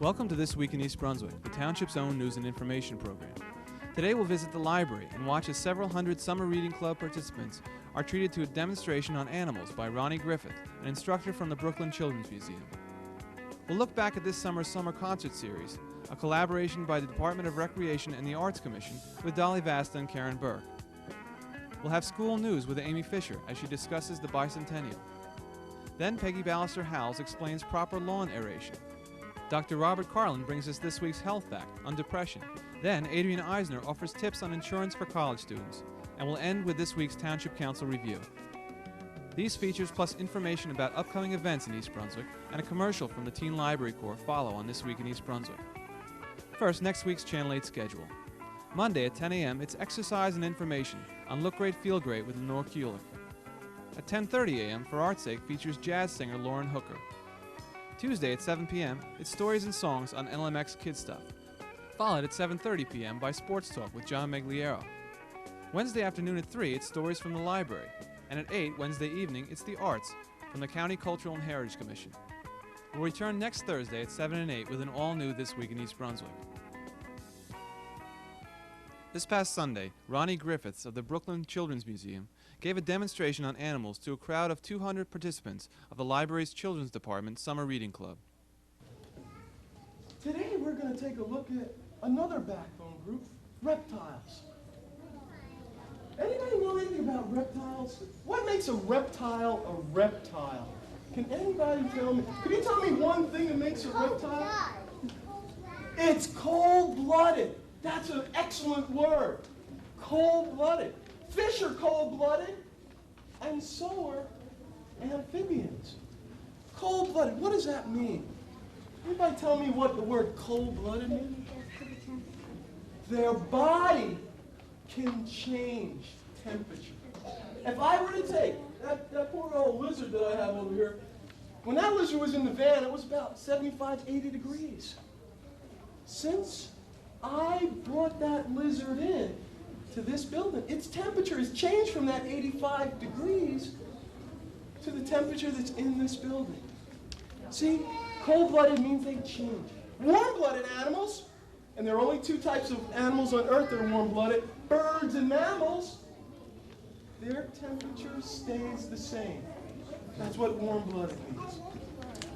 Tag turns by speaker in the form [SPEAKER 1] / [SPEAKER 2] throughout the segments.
[SPEAKER 1] Welcome to This Week in East Brunswick, the township's own news and information program. Today we'll visit the library and watch as several hundred summer reading club participants are treated to a demonstration on animals by Ronnie Griffith, an instructor from the Brooklyn Children's Museum. We'll look back at this summer's summer concert series, a collaboration by the Department of Recreation and the Arts Commission with Dolly Vasta and Karen Burke. We'll have school news with Amy Fisher as she discusses the bicentennial. Then Peggy Ballister-Howells explains proper lawn aeration. Dr. Robert Karlin brings us this week's health fact on depression. Then Adrian Eisner offers tips on insurance for college students. And we'll end with this week's Township Council review. These features plus information about upcoming events in East Brunswick and a commercial from the Teen Library Corps follow on This Week in East Brunswick. First, next week's Channel 8 schedule. Monday at 10 a.m., it's exercise and information on Look Great, Feel Great with Lenore Kulik. At 10:30 a.m., For Art's Sake features jazz singer Lauren Hooker. Tuesday at 7 p.m., it's stories and songs on LMX Kid Stuff. Followed at 7:30 p.m. by Sports Talk with John Megliero. Wednesday afternoon at 3, it's stories from the library. And at 8, Wednesday evening, it's the arts from the County Cultural and Heritage Commission. We'll return next Thursday at 7 and 8 with an all-new This Week in East Brunswick. This past Sunday, Ronnie Griffiths of the Brooklyn Children's Museum gave a demonstration on animals to a crowd of 200 participants of the library's Children's Department Summer Reading Club.
[SPEAKER 2] Today we're going to take a look at another backbone group, reptiles. Anybody know anything about reptiles? What makes a reptile a reptile? Can anybody tell me? Can you tell me one thing that makes a reptile? It's cold-blooded. That's an excellent word. Cold-blooded. Fish are cold-blooded, and so are amphibians. Cold-blooded, what does that mean? Anybody tell me what the word cold-blooded means? Their body can change temperature. If I were to take that poor old lizard that I have over here, when that lizard was in the van, it was about 75, 80 degrees. Since I brought that lizard in to this building, its temperature has changed from that 85 degrees to the temperature that's in this building. See, cold-blooded means they change. Warm-blooded animals, and there are only two types of animals on Earth that are warm-blooded, birds and mammals, their temperature stays the same. That's what warm-blooded means.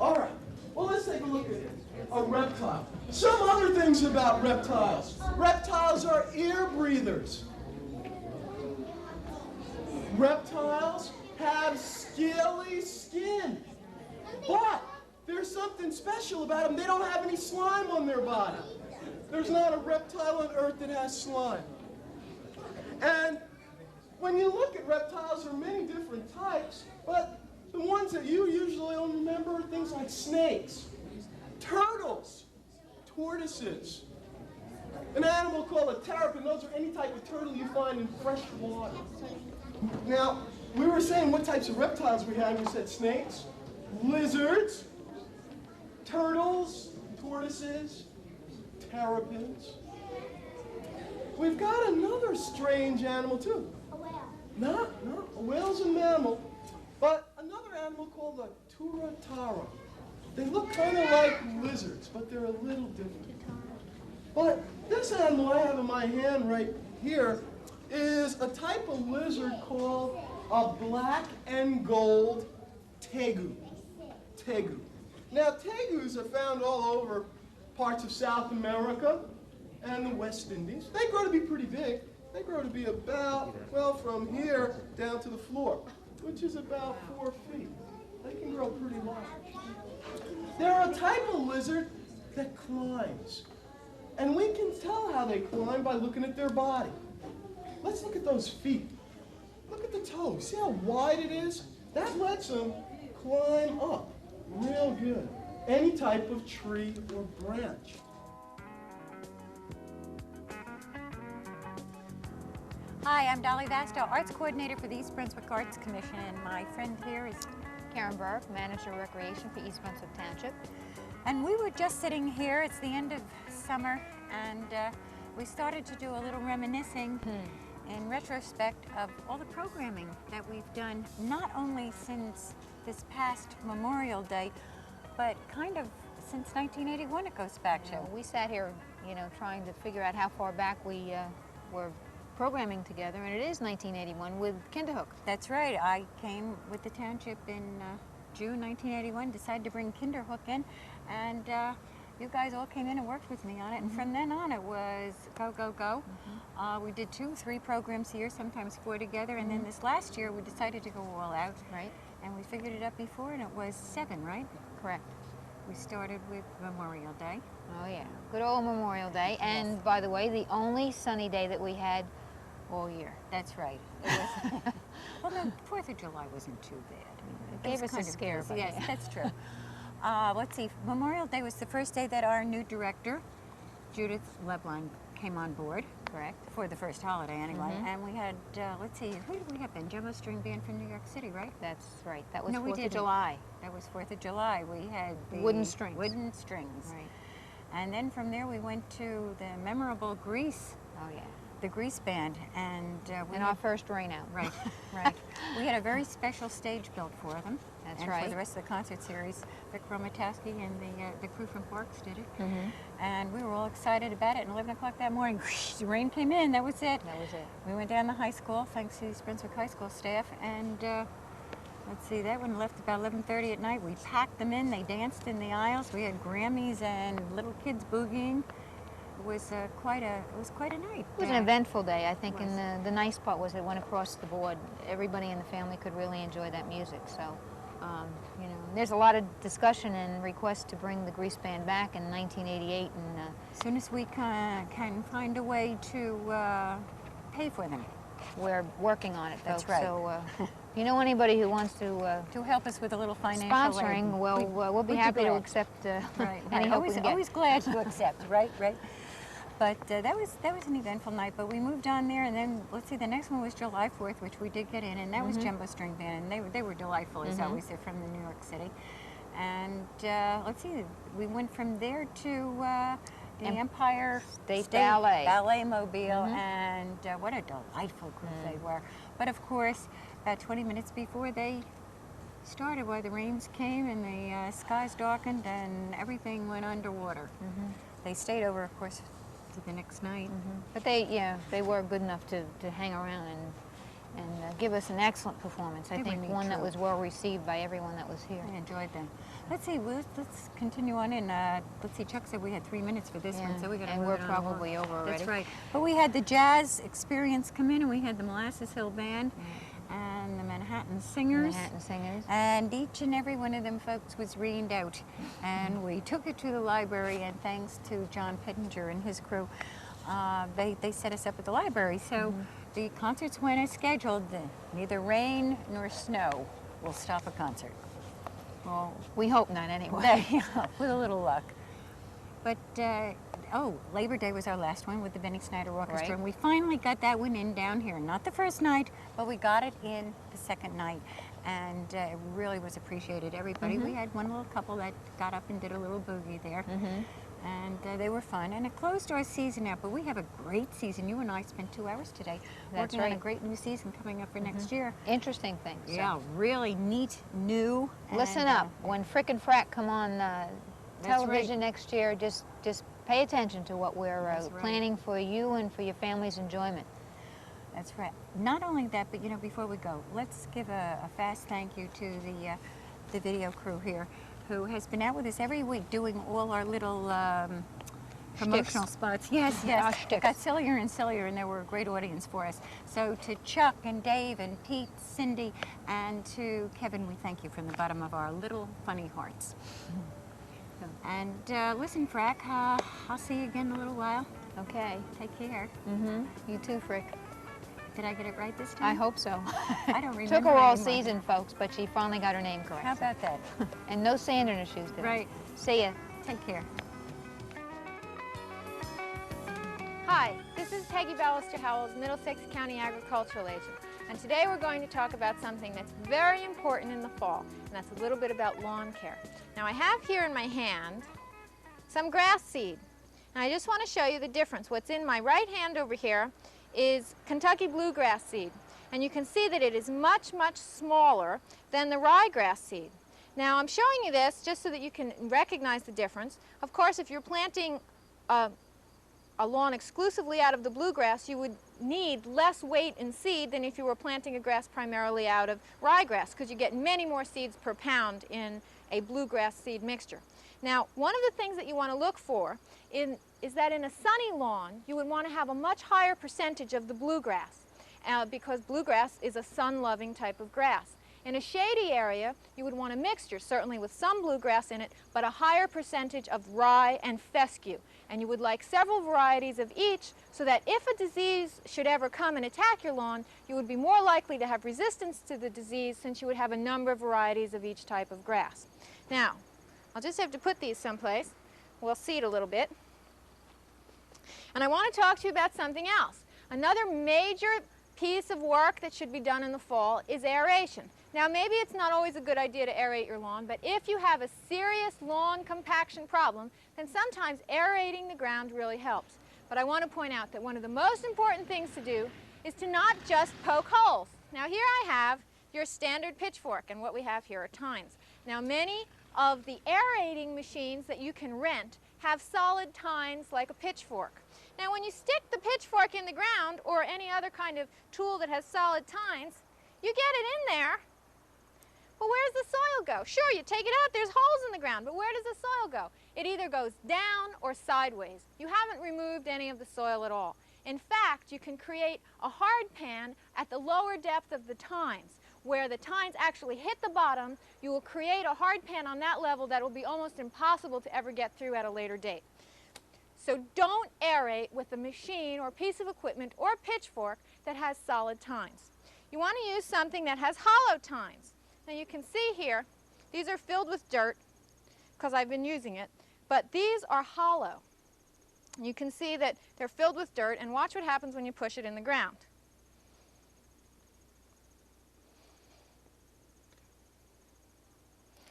[SPEAKER 2] All right, well, let's take a look at a reptile. Some other things about reptiles. Reptiles are ear breathers. Reptiles have scaly skin, but there's something special about them. They don't have any slime on their body. There's not a reptile on Earth that has slime. And when you look at reptiles, there are many different types, but the ones that you usually only remember are things like snakes, turtles, tortoises, an animal called a terrapin. Those are any type of turtle you find in fresh water. Now, we were saying what types of reptiles we had. We said snakes, lizards, turtles, tortoises, terrapins. We've got another strange animal too.
[SPEAKER 3] A whale.
[SPEAKER 2] No, a whale's a mammal, but another animal called a turatara. They look kind of like lizards, but they're a little different. But this animal I have in my hand right here is a type of lizard called a black and gold tegu. Tegu. Now, tegus are found all over parts of South America and the West Indies. They grow to be pretty big. They grow to be about, well, from here down to the floor, which is about 4 feet. They can grow pretty large. They're a type of lizard that climbs. And we can tell how they climb by looking at their body. Let's look at those feet. Look at the toes. See how wide it is? That lets them climb up real good. Any type of tree or branch.
[SPEAKER 4] Hi, I'm Dolly Vasta, Arts Coordinator for the East Brunswick Arts Commission, and my friend here is
[SPEAKER 3] Karen Burke, Manager of Recreation for East Brunswick Township.
[SPEAKER 4] And we were just sitting here, it's the end of summer, and we started to do a little reminiscing in retrospect of all the programming that we've done, not only since this past Memorial Day, but kind of since 1981 it goes back to.
[SPEAKER 3] We sat here, trying to figure out how far back we were programming together, and it is 1981 with Kinderhook.
[SPEAKER 4] That's right. I came with the township in June 1981, decided to bring Kinderhook in, and you guys all came in and worked with me on it, and from then on it was go, go, go. We did 2, 3 programs a year, sometimes 4 together, and then this last year we decided to go all out.
[SPEAKER 3] Right.
[SPEAKER 4] And we figured it up before, and it was 7, right?
[SPEAKER 3] Correct.
[SPEAKER 4] We started with Memorial Day.
[SPEAKER 3] Oh yeah, good old Memorial Day, and by the way, the only sunny day that we had all year.
[SPEAKER 4] That's right. It was, well, the 4th of July wasn't too bad.
[SPEAKER 3] It gave us a scare.
[SPEAKER 4] Yes, that's true. Let's see, Memorial Day was the first day that our new director, Judith Lebline, came on board.
[SPEAKER 3] Correct.
[SPEAKER 4] For the first holiday, anyway. And we had, let's see, who did we have then? Jumbo String Band from New York City, right?
[SPEAKER 3] That's right. That was
[SPEAKER 4] No, we
[SPEAKER 3] 4th of
[SPEAKER 4] didn't.
[SPEAKER 3] July.
[SPEAKER 4] That was 4th of July. We had the
[SPEAKER 3] Wooden strings.
[SPEAKER 4] Wooden strings.
[SPEAKER 3] Right.
[SPEAKER 4] And then from there we went to the memorable Grease,
[SPEAKER 3] Oh yeah.
[SPEAKER 4] the Grease Band. And we
[SPEAKER 3] And our first rain out.
[SPEAKER 4] Right, right. We had a very special stage built for them.
[SPEAKER 3] That's
[SPEAKER 4] and
[SPEAKER 3] right.
[SPEAKER 4] for the rest of the concert series, Vic Romatowski and the crew from Parks did it. And we were all excited about it. And 11 o'clock that morning, the rain came in. That was it.
[SPEAKER 3] That was it.
[SPEAKER 4] We went down to high school, thanks to the East Brunswick High School staff. And let's see, that one left about 11:30 at night. We packed them in. They danced in the aisles. We had Grammys and little kids boogieing. It was quite a night.
[SPEAKER 3] It was an eventful day, I think,
[SPEAKER 4] It was.
[SPEAKER 3] and the nice part was it went across the board. Everybody in the family could really enjoy that music. So, there's a lot of discussion and requests to bring the Grease Band back in 1988, and
[SPEAKER 4] As soon as we can find a way to pay for them.
[SPEAKER 3] we're working on it.
[SPEAKER 4] That's
[SPEAKER 3] folks.
[SPEAKER 4] right.
[SPEAKER 3] So, if you know anybody who wants to
[SPEAKER 4] To help us with a little financial
[SPEAKER 3] sponsoring,
[SPEAKER 4] aid.
[SPEAKER 3] well, we'll be
[SPEAKER 4] we'd be
[SPEAKER 3] happy to
[SPEAKER 4] glad.
[SPEAKER 3] accept
[SPEAKER 4] Right,
[SPEAKER 3] any
[SPEAKER 4] right.
[SPEAKER 3] help we can get.
[SPEAKER 4] Always glad to accept, right, right. But that was an eventful night. But we moved on there, and then let's see, the next one was July 4th, which we did get in, and that was Jumbo String Band, and they were delightful as always. They're from the New York City, and let's see, we went from there to the Empire
[SPEAKER 3] State Ballet.
[SPEAKER 4] Mobile, and what a delightful group they were. But of course, about 20 minutes before they started, why the rains came and the skies darkened and everything went underwater. They stayed over, of course, to the next night.
[SPEAKER 3] But they were good enough to hang around and give us an excellent performance. I
[SPEAKER 4] They
[SPEAKER 3] think
[SPEAKER 4] really
[SPEAKER 3] one that
[SPEAKER 4] true.
[SPEAKER 3] was well received by everyone that was here.
[SPEAKER 4] I enjoyed them. Let's see, let's continue on in. Let's see, Chuck said we had 3 minutes for this one, so we got to
[SPEAKER 3] and
[SPEAKER 4] move
[SPEAKER 3] we're
[SPEAKER 4] it on along.
[SPEAKER 3] probably over already.
[SPEAKER 4] That's right. But we had the Jazz Experience come in, and we had the Molasses Hill Band and the Manhattan Singers.
[SPEAKER 3] Manhattan Singers.
[SPEAKER 4] And each and every one of them folks was reamed out. And we took it to the library, and thanks to John Pettinger and his crew, they set us up at the library. So the concerts went as scheduled. Neither rain nor snow will stop a concert.
[SPEAKER 3] Well, we hope not anyway.
[SPEAKER 4] With a little luck. But, Labor Day was our last one with the Benny Snyder Orchestra.
[SPEAKER 3] Right.
[SPEAKER 4] And we finally got that one in down here. Not the first night, but we got it in the second night. And it really was appreciated. Everybody, we had one little couple that got up and did a little boogie there. And they were fun. And it closed our season out, but we have a great season. You and I spent 2 hours today
[SPEAKER 3] That's
[SPEAKER 4] working on a
[SPEAKER 3] right.
[SPEAKER 4] great new season coming up for next year.
[SPEAKER 3] Interesting things. So
[SPEAKER 4] Yeah, really neat, new.
[SPEAKER 3] listen
[SPEAKER 4] and,
[SPEAKER 3] up. When Frick and Frack come on television
[SPEAKER 4] right.
[SPEAKER 3] next year, just pay attention to what we're
[SPEAKER 4] That's right.
[SPEAKER 3] planning for you and for your family's enjoyment.
[SPEAKER 4] That's right. Not only that, but before we go, let's give a fast thank you to the video crew here, who has been out with us every week doing all our little promotional spots. Yes,
[SPEAKER 3] Our
[SPEAKER 4] yes. It
[SPEAKER 3] shticks.
[SPEAKER 4] got sillier and sillier, and they were a great audience for us. So to Chuck and Dave and Pete, Cindy, and to Kevin, we thank you from the bottom of our little funny hearts. And listen, Frack, I'll see you again in a little while.
[SPEAKER 3] Okay.
[SPEAKER 4] Take care.
[SPEAKER 3] You too, Frick.
[SPEAKER 4] Did I get it right this time?
[SPEAKER 3] I hope so.
[SPEAKER 4] I don't remember.
[SPEAKER 3] Took her all
[SPEAKER 4] anymore.
[SPEAKER 3] season, folks, but she finally got her name correct.
[SPEAKER 4] How about that?
[SPEAKER 3] And no sand in her shoes today.
[SPEAKER 4] Right.
[SPEAKER 3] See ya.
[SPEAKER 4] Take care.
[SPEAKER 5] Hi, this is Peggy Ballister Howells, Middlesex County Agricultural Agent. And today we're going to talk about something that's very important in the fall, and that's a little bit about lawn care. Now I have here in my hand some grass seed, and I just want to show you the difference. What's in my right hand over here is Kentucky bluegrass seed, and you can see that it is much, much smaller than the ryegrass seed. Now I'm showing you this just so that you can recognize the difference. Of course, if you're planting a lawn exclusively out of the bluegrass, you would need less weight in seed than if you were planting a grass primarily out of ryegrass, because you get many more seeds per pound in a bluegrass seed mixture. Now, one of the things that you want to look for is that in a sunny lawn, you would want to have a much higher percentage of the bluegrass, because bluegrass is a sun-loving type of grass. In a shady area, you would want a mixture, certainly with some bluegrass in it, but a higher percentage of rye and fescue. And you would like several varieties of each, so that if a disease should ever come and attack your lawn, you would be more likely to have resistance to the disease, since you would have a number of varieties of each type of grass. Now, I'll just have to put these someplace. We'll seed a little bit. And I want to talk to you about something else. Another major piece of work that should be done in the fall is aeration. Now, maybe it's not always a good idea to aerate your lawn, but if you have a serious lawn compaction problem, then sometimes aerating the ground really helps. But I want to point out that one of the most important things to do is to not just poke holes. Now, here I have your standard pitchfork, and what we have here are tines. Now, many of the aerating machines that you can rent have solid tines like a pitchfork. Now, when you stick the pitchfork in the ground, or any other kind of tool that has solid tines, you get it in there. But where does the soil go? Sure, you take it out, there's holes in the ground, but where does the soil go? It either goes down or sideways. You haven't removed any of the soil at all. In fact, you can create a hard pan at the lower depth of the tines. Where the tines actually hit the bottom, you will create a hard pan on that level that will be almost impossible to ever get through at a later date. So don't aerate with a machine or piece of equipment or pitchfork that has solid tines. You want to use something that has hollow tines. Now you can see here, these are filled with dirt because I've been using it, but these are hollow. You can see that they're filled with dirt, and watch what happens when you push it in the ground.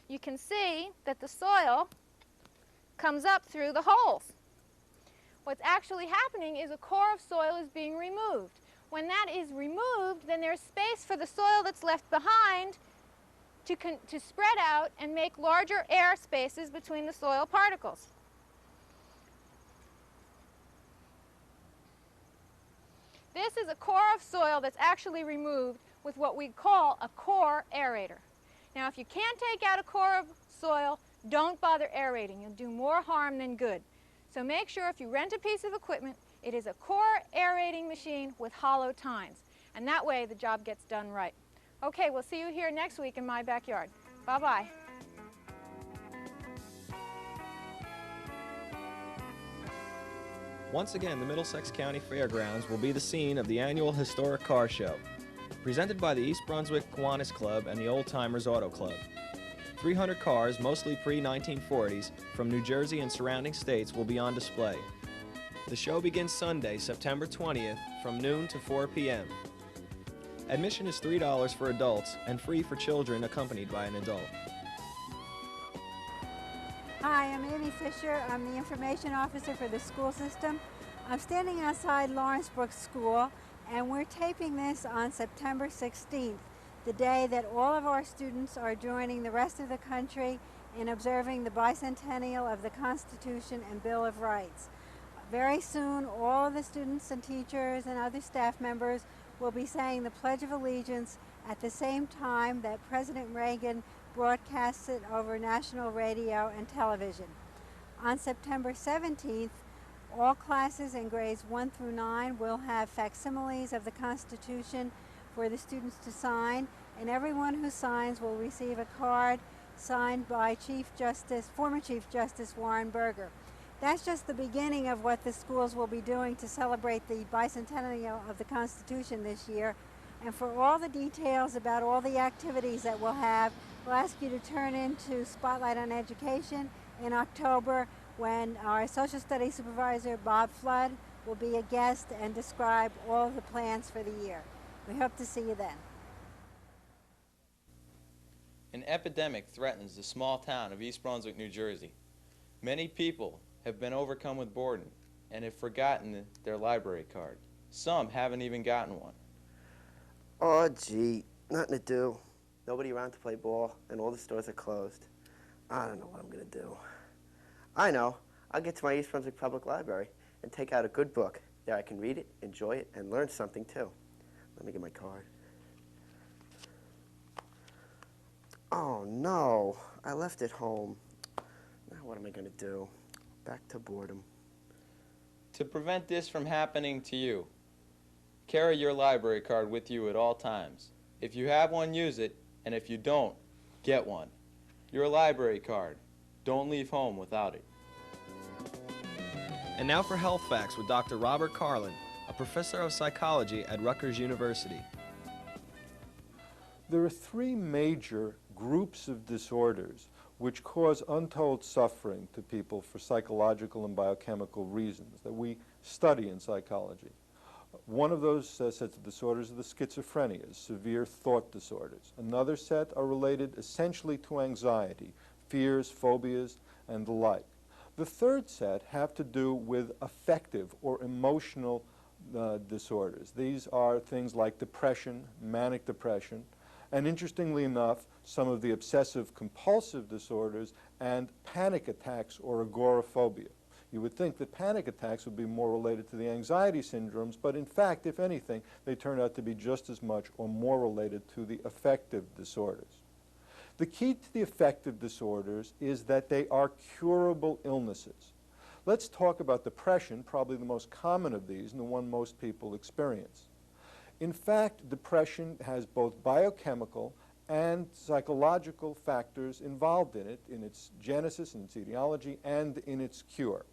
[SPEAKER 5] You can see that the soil comes up through the holes. What's actually happening is a core of soil is being removed. When that is removed, then there's space for the soil that's left behind to spread out and make larger air spaces between the soil particles. This is a core of soil that's actually removed with what we call a core aerator. Now, if you can't take out a core of soil, don't bother aerating. You'll do more harm than good. So make sure if you rent a piece of equipment, it is a core aerating machine with hollow tines. And that way the job gets done right. Okay, we'll see you here next week in my backyard. Bye-bye.
[SPEAKER 6] Once again, the Middlesex County Fairgrounds will be the scene of the annual Historic Car Show, presented by the East Brunswick Kiwanis Club and the Old Timers Auto Club. 300 cars, mostly pre-1940s, from New Jersey and surrounding states will be on display. The show begins Sunday, September 20th, from noon to 4 p.m. Admission is $3 for adults and free for children accompanied by an adult.
[SPEAKER 7] Hi, I'm Amy Fisher. I'm the information officer for the school system. I'm standing outside Lawrence Brook School, and we're taping this on September 16th, the day that all of our students are joining the rest of the country in observing the bicentennial of the Constitution and Bill of Rights. Very soon, all of the students and teachers and other staff members will be saying the Pledge of Allegiance at the same time that President Reagan broadcasts it over national radio and television. On September 17th, all classes in grades 1 through 9 will have facsimiles of the Constitution for the students to sign, and everyone who signs will receive a card signed by former Chief Justice Warren Burger. That's just the beginning of what the schools will be doing to celebrate the bicentennial of the Constitution this year. And for all the details about all the activities that we'll have, we'll ask you to turn into Spotlight on Education in October, when our social studies supervisor, Bob Flood, will be a guest and describe all of the plans for the year. We hope to see you then.
[SPEAKER 8] An epidemic threatens the small town of East Brunswick, New Jersey. Many people have been overcome with boredom and have forgotten their library card. Some haven't even gotten one.
[SPEAKER 9] Oh, gee, nothing to do. nobody around to play ball, and all the stores are closed. I don't know what I'm going to do. I know. I'll get to my East Brunswick Public Library and take out a good book. There I can read it, enjoy it, and learn something too. Let me get my card. Oh no, I left it home. Now what am I going to do? Back to boredom.
[SPEAKER 8] To prevent this from happening to you, carry your library card with you at all times. If you have one, use it, and if you don't, get one. Your library card. Don't leave home without it.
[SPEAKER 6] And now for Health Facts with Dr. Robert Karlin, a professor of psychology at Rutgers University.
[SPEAKER 10] There are three major groups of disorders which cause untold suffering to people for psychological and biochemical reasons that we study in psychology. One of those sets of disorders are the schizophrenias, severe thought disorders. Another set are related essentially to anxiety, fears, phobias, and the like. The third set have to do with affective or emotional disorders. These are things like depression, manic depression, and interestingly enough, some of the obsessive compulsive disorders and panic attacks or agoraphobia. You would think that panic attacks would be more related to the anxiety syndromes, but in fact, if anything, they turn out to be just as much or more related to the affective disorders. The key to the affective disorders is that they are curable illnesses. Let's talk about depression, probably the most common of these and the one most people experience. In fact, depression has both biochemical and psychological factors involved in it, in its genesis, in its etiology, and in its cure.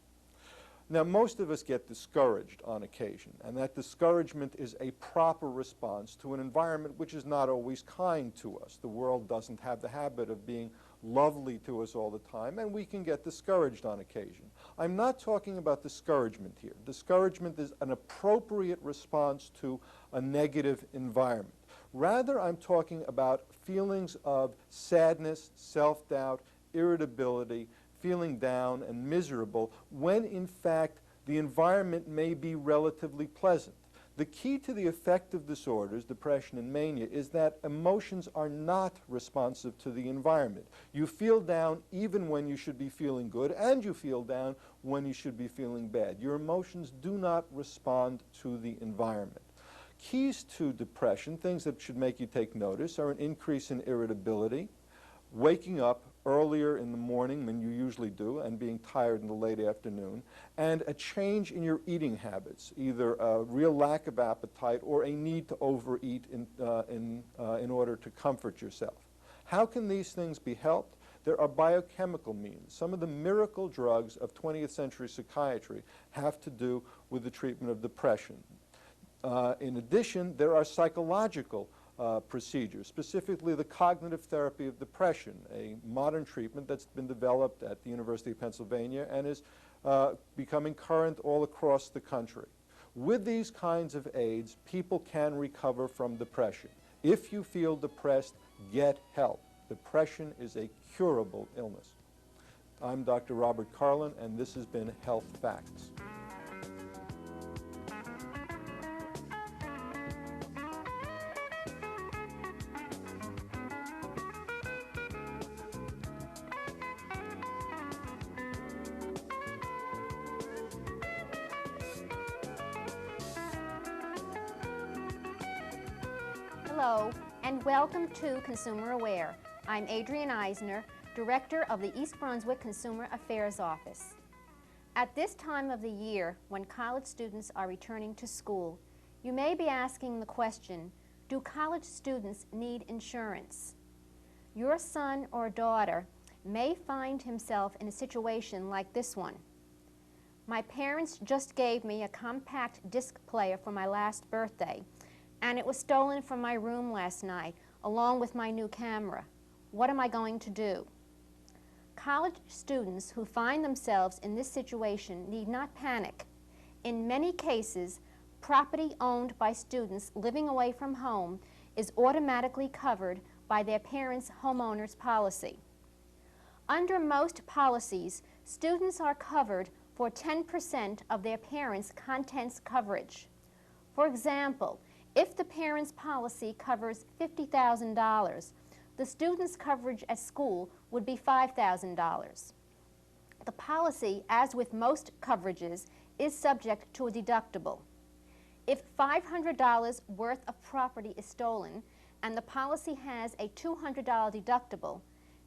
[SPEAKER 10] Now, most of us get discouraged on occasion, and that discouragement is a proper response to an environment which is not always kind to us. The world doesn't have the habit of being lovely to us all the time, and we can get discouraged on occasion. I'm not talking about discouragement here. Discouragement is an appropriate response to a negative environment. Rather, I'm talking about feelings of sadness, self-doubt, irritability, feeling down and miserable, when in fact the environment may be relatively pleasant. The key to the affective disorders, depression and mania, is that emotions are not responsive to the environment. You feel down even when you should be feeling good, and you feel down when you should be feeling bad. Your emotions do not respond to the environment. Keys to depression, things that should make you take notice, are an increase in irritability, waking up earlier in the morning than you usually do and being tired in the late afternoon, and a change in your eating habits, either a real lack of appetite or a need to overeat in order to comfort yourself. How can these things be helped? There are biochemical means. Some of the miracle drugs of 20th century psychiatry have to do with the treatment of depression. In addition, there are psychological procedures, specifically the cognitive therapy of depression, a modern treatment that's been developed at the University of Pennsylvania and is becoming current all across the country. With these kinds of aids, people can recover from depression. If you feel depressed, get help. Depression is a curable illness. I'm Dr. Robert Karlin, and this has been Health Facts.
[SPEAKER 11] Hello, and welcome to Consumer Aware. I'm Adrienne Eisner, Director of the East Brunswick Consumer Affairs Office. At this time of the year, when college students are returning to school, you may be asking the question, do college students need insurance? Your son or daughter may find himself in a situation like this one. My parents just gave me a compact disc player for my last birthday, and it was stolen from my room last night, along with my new camera. What am I going to do? College students who find themselves in this situation need not panic. In many cases, property owned by students living away from home is automatically covered by their parents' homeowners policy. Under most policies, students are covered for 10% of their parents' contents coverage. For example, if the parents' policy covers $50,000, the student's coverage at school would be $5,000. The policy, as with most coverages, is subject to a deductible. If $500 worth of property is stolen and the policy has a $200 deductible,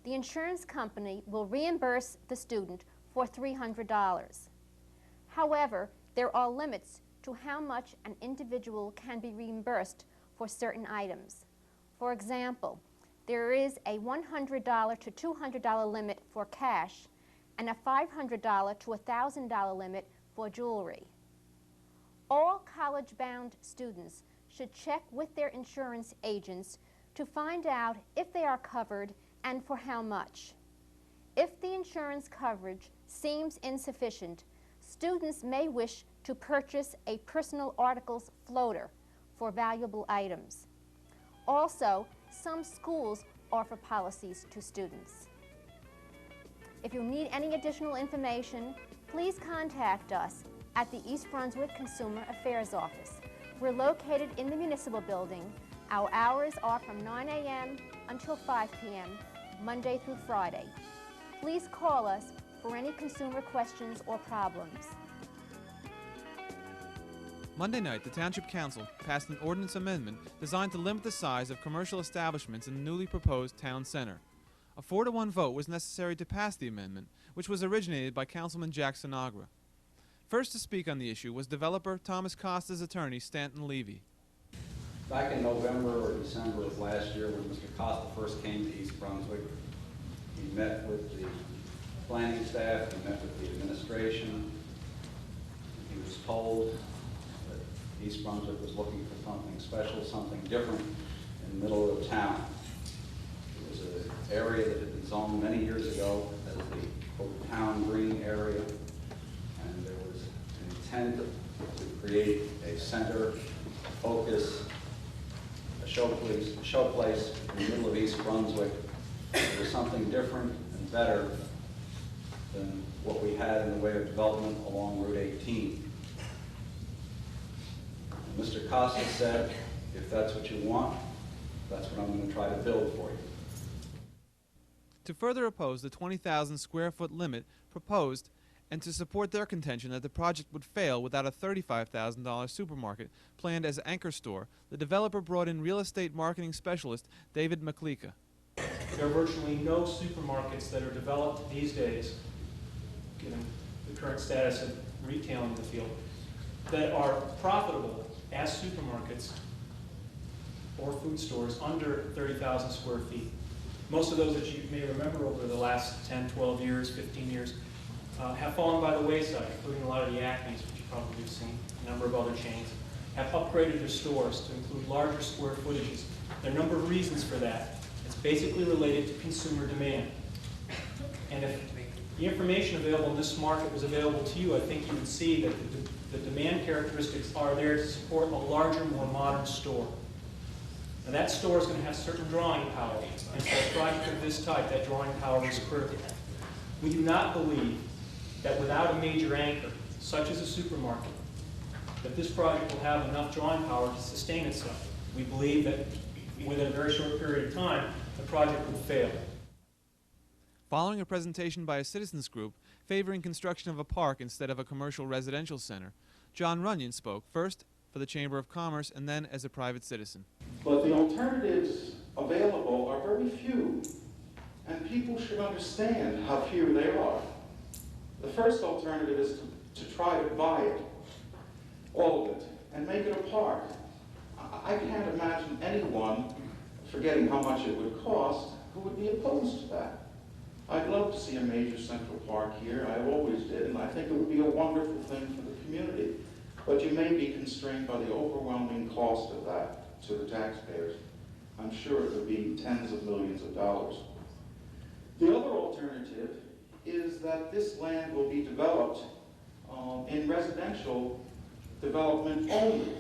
[SPEAKER 11] the insurance company will reimburse the student for $300. However, there are limits to how much an individual can be reimbursed for certain items. For example, there is a $100 to $200 limit for cash and a $500 to $1,000 limit for jewelry. All college-bound students should check with their insurance agents to find out if they are covered and for how much. If the insurance coverage seems insufficient, students may wish to purchase a personal articles floater for valuable items. Also, some schools offer policies to students. If you need any additional information, please contact us at the East Brunswick Consumer Affairs Office. We're located in the municipal building. Our hours are from 9 a.m. until 5 p.m., Monday through Friday. Please call us for any consumer questions or problems.
[SPEAKER 1] Monday night, the Township Council passed an ordinance amendment designed to limit the size of commercial establishments in the newly proposed town center. A 4-to-1 vote was necessary to pass the amendment, which was originated by Councilman Jack Sinagra. First to speak on the issue was developer Thomas Costa's attorney, Stanton Levy.
[SPEAKER 12] Back in November or December of last year, when Mr. Costa first came to East Brunswick, he met with the planning staff, he met with the administration. He was told that East Brunswick was looking for something special, something different in the middle of town. It was an area that had been zoned many years ago as the quote, town green area, and there was an intent to create a center, focus, a showplace in the middle of East Brunswick. It was something different and better than what we had in the way of development along Route 18. And Mr. Costa said, if that's what you want, that's what I'm going to try to build for you.
[SPEAKER 1] To further oppose the 20,000 square foot limit proposed and to support their contention that the project would fail without a $35,000 supermarket planned as an anchor store, the developer brought in real estate marketing specialist David McLeika.
[SPEAKER 13] There are virtually no supermarkets that are developed these days, given the current status of retail in the field, that are profitable as supermarkets or food stores under 30,000 square feet. Most of those that you may remember over the last 10, 12 years, 15 years, have fallen by the wayside, including a lot of the Acme's, which you probably have seen, a number of other chains, have upgraded their stores to include larger square footages. There are a number of reasons for that. It's basically related to consumer demand. And if the information available in this market was available to you, I think you would see that the demand characteristics are there to support a larger, more modern store. Now that store is going to have certain drawing power, and for a project of this type, that drawing power is critical. We do not believe that without a major anchor, such as a supermarket, that this project will have enough drawing power to sustain itself. We believe that within a very short period of time, the project will fail.
[SPEAKER 1] Following a presentation by a citizens group favoring construction of a park instead of a commercial residential center, John Runyon spoke first for the Chamber of Commerce and then as a private citizen.
[SPEAKER 14] But the alternatives available are very few, and people should understand how few they are. The first alternative is to try to buy it, all of it, and make it a park. I can't imagine anyone, forgetting how much it would cost, who would be opposed to that. I'd love to see a major central park here. I always did, and I think it would be a wonderful thing for the community. But you may be constrained by the overwhelming cost of that to the taxpayers. I'm sure it would be tens of millions of dollars. The other alternative is that this land will be developed in residential development only,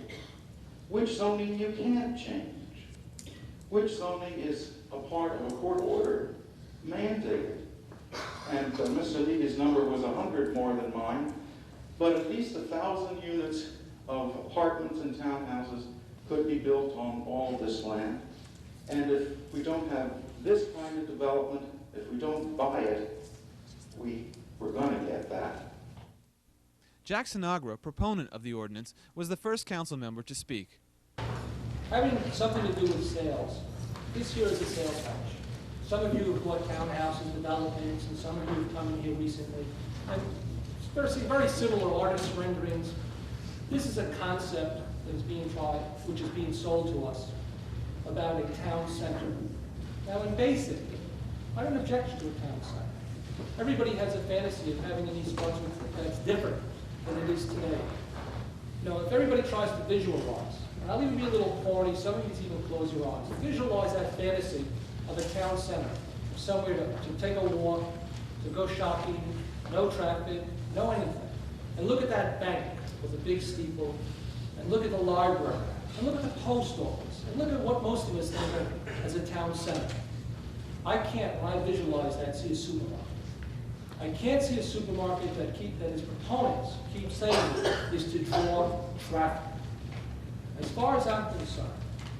[SPEAKER 14] which zoning you can't change, which zoning is a part of a court order mandated. And Mr. Levy's number was 100 more than mine, but at least 1,000 units of apartments and townhouses could be built on all this land. And if we don't have this kind of development, if we don't buy it, we're going to get that.
[SPEAKER 1] Jack Sinagra, proponent of the ordinance, was the first council member to speak.
[SPEAKER 15] Having something to do with sales. This here is a sales patch. Some of you have bought townhouses, developments, and some of you have come in here recently. And very similar artist renderings. This is a concept that is being tried, which is being sold to us, about a town center. Now in basic, I don't object to a town center. Everybody has a fantasy of having an East Brunswick that's different than it is today. You know, if everybody tries to visualize, and I'll even be a little corny, some of you even close your eyes, visualize that fantasy of a town center, somewhere to take a walk, to go shopping, no traffic, no anything. And look at that bank with a big steeple, and look at the library, and look at the post office, and look at what most of us think of as a town center. I can't, when I visualize that, see a supermarket. I can't see a supermarket that its proponents keep saying is to draw traffic. As far as I'm concerned,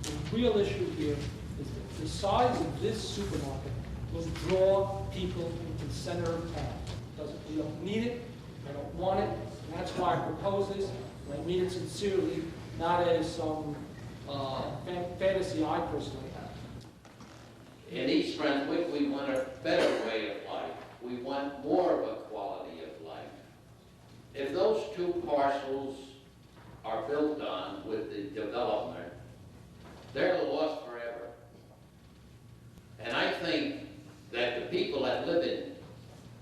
[SPEAKER 15] the real issue here is that the size of this supermarket will draw people into the center of town. We don't need it, I don't want it, and that's why I propose this, and I mean it sincerely, not as some fantasy I personally have.
[SPEAKER 16] In East Brunswick, we want a better way of life. We want more of a quality of life. If those two parcels are built on with the development, they're lost forever. And I think that the people that live in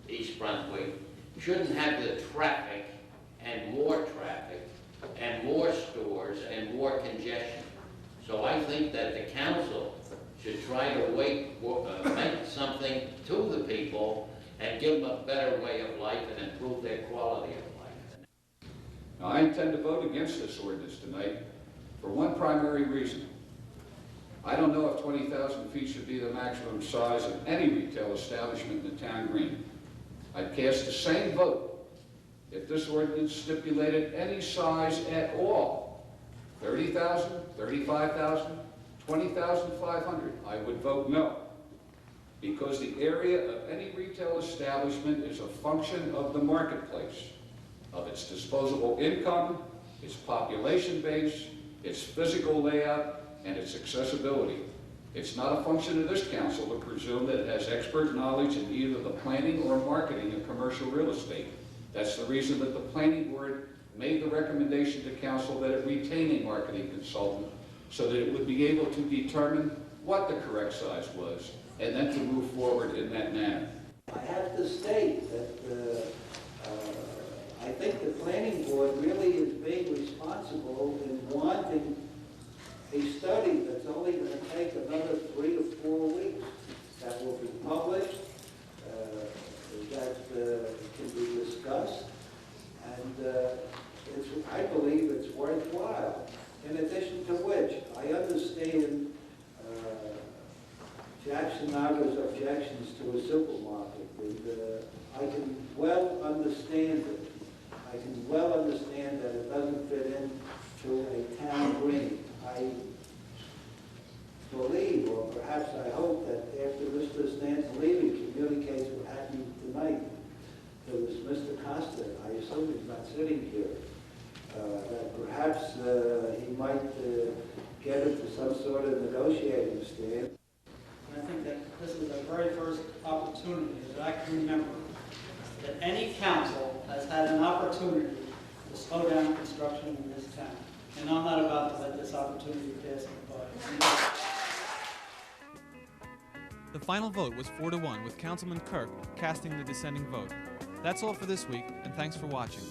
[SPEAKER 16] East Brunswick shouldn't have the traffic and more stores and more congestion. So I think that the council should try to make something to the people and give them a better way of life and improve their quality of life.
[SPEAKER 17] Now, I intend to vote against this ordinance tonight for one primary reason. I don't know if 20,000 feet should be the maximum size of any retail establishment in the town green. I'd cast the same vote if this ordinance stipulated any size at all. 30,000, 35,000, 20,500. I would vote no. Because the area of any retail establishment is a function of the marketplace, of its disposable income, its population base, its physical layout, and its accessibility. It's not a function of this council to presume that it has expert knowledge in either the planning or marketing of commercial real estate. That's the reason that the planning board made the recommendation to council that it retain a marketing consultant so that it would be able to determine what the correct size was and then to move forward in that manner.
[SPEAKER 16] I have to state that I think the planning board really is being responsible in wanting a study that's only going to take another 3 to 4 weeks, that will be published, that can be discussed, and I believe it's worthwhile. In addition to which, I understand Jack Sinagra's objections to a supermarket, and I can well understand it. I can well understand that it doesn't fit into a town green. I believe, or perhaps I hope, that after Mr. Stanton communicates what happened tonight to this Mr. Costa, I assume he's not sitting here, that perhaps he might get into some sort of negotiating stand.
[SPEAKER 18] I think that this is the very first opportunity that I can remember that any council has had an opportunity to slow down construction in this town. And I'm not about to let this opportunity pass me by.
[SPEAKER 1] The final vote was 4-1, with Councilman Kirk casting the dissenting vote. That's all for this week, and thanks for watching.